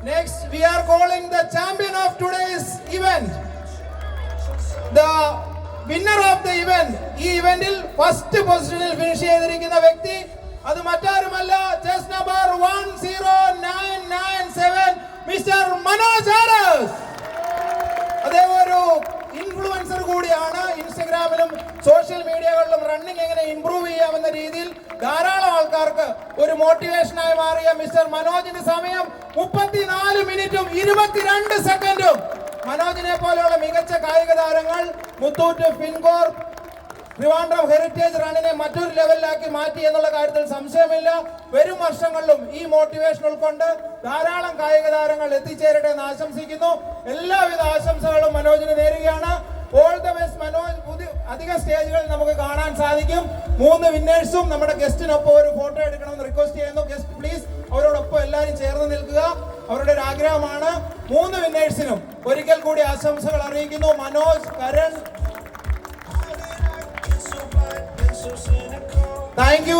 Next, we are calling the champion of today's event. The winner of the event. ഈ ഇവന്റിൽ first പൊസിഷനിൽ finish ചെയ്തിരിക്കുന്ന വ്യക്തി അത് മറ്റാരുമല്ല, chess number 10997 mister Manoj RS. അദ്ദേഹം ഒരു ഇൻഫ്ലുവൻസർ കൂടിയാണ്. ഇൻസ്റ്റഗ്രാമിലും സോഷ്യൽ മീഡിയകളിലും റണ്ണിംഗ് എങ്ങനെ ഇംപ്രൂവ് ചെയ്യാമെന്ന രീതിയിൽ ധാരാളം ആൾക്കാർക്ക് ഒരു മോട്ടിവേഷനായി മാറിയ മിസ്റ്റർ മനോജിന്റെ സമയം 34 മിനിറ്റും 22 സെക്കൻഡും. മനോജിനെ പോലെയുള്ള മികച്ച കായിക താരങ്ങൾ മുത്തൂറ്റ്, ഫിൻകോർ, ട്രിവാൻഡ്രം ഹെറിറ്റേജ് റണ്ണിനെ മറ്റൊരു ലെവലിലാക്കി മാറ്റി എന്നുള്ള കാര്യത്തിൽ സംശയമില്ല. വരും വർഷങ്ങളിലും ഈ മോട്ടിവേഷൻ ഉൾക്കൊണ്ട് ധാരാളം കായിക താരങ്ങൾ എത്തിച്ചേരട്ടെ എന്ന് ആശംസിക്കുന്നു. എല്ലാവിധ ആശംസകളും മനോജിന് നേരുകയാണ്. All the best Manoj. അധിക സ്റ്റേജുകളിൽ നമുക്ക് കാണാൻ സാധിക്കും. 3 വിന്നേഴ്സും നമ്മുടെ ഗസ്റ്റിനൊപ്പം ഒരു ഫോട്ടോ എടുക്കണമെന്ന് റിക്വസ്റ്റ് ചെയ്യുന്നു. ഗസ്റ്റ് പ്ലീസ് അവരോടൊപ്പം എല്ലാവരും ചേർന്ന് നിൽക്കുക. അവരുടെ ഒരു ആഗ്രഹമാണ്. 3 വിന്നേഴ്സിനും ഒരിക്കൽ കൂടി ആശംസകൾ അറിയിക്കുന്നു. Manoj, Karan, thank you.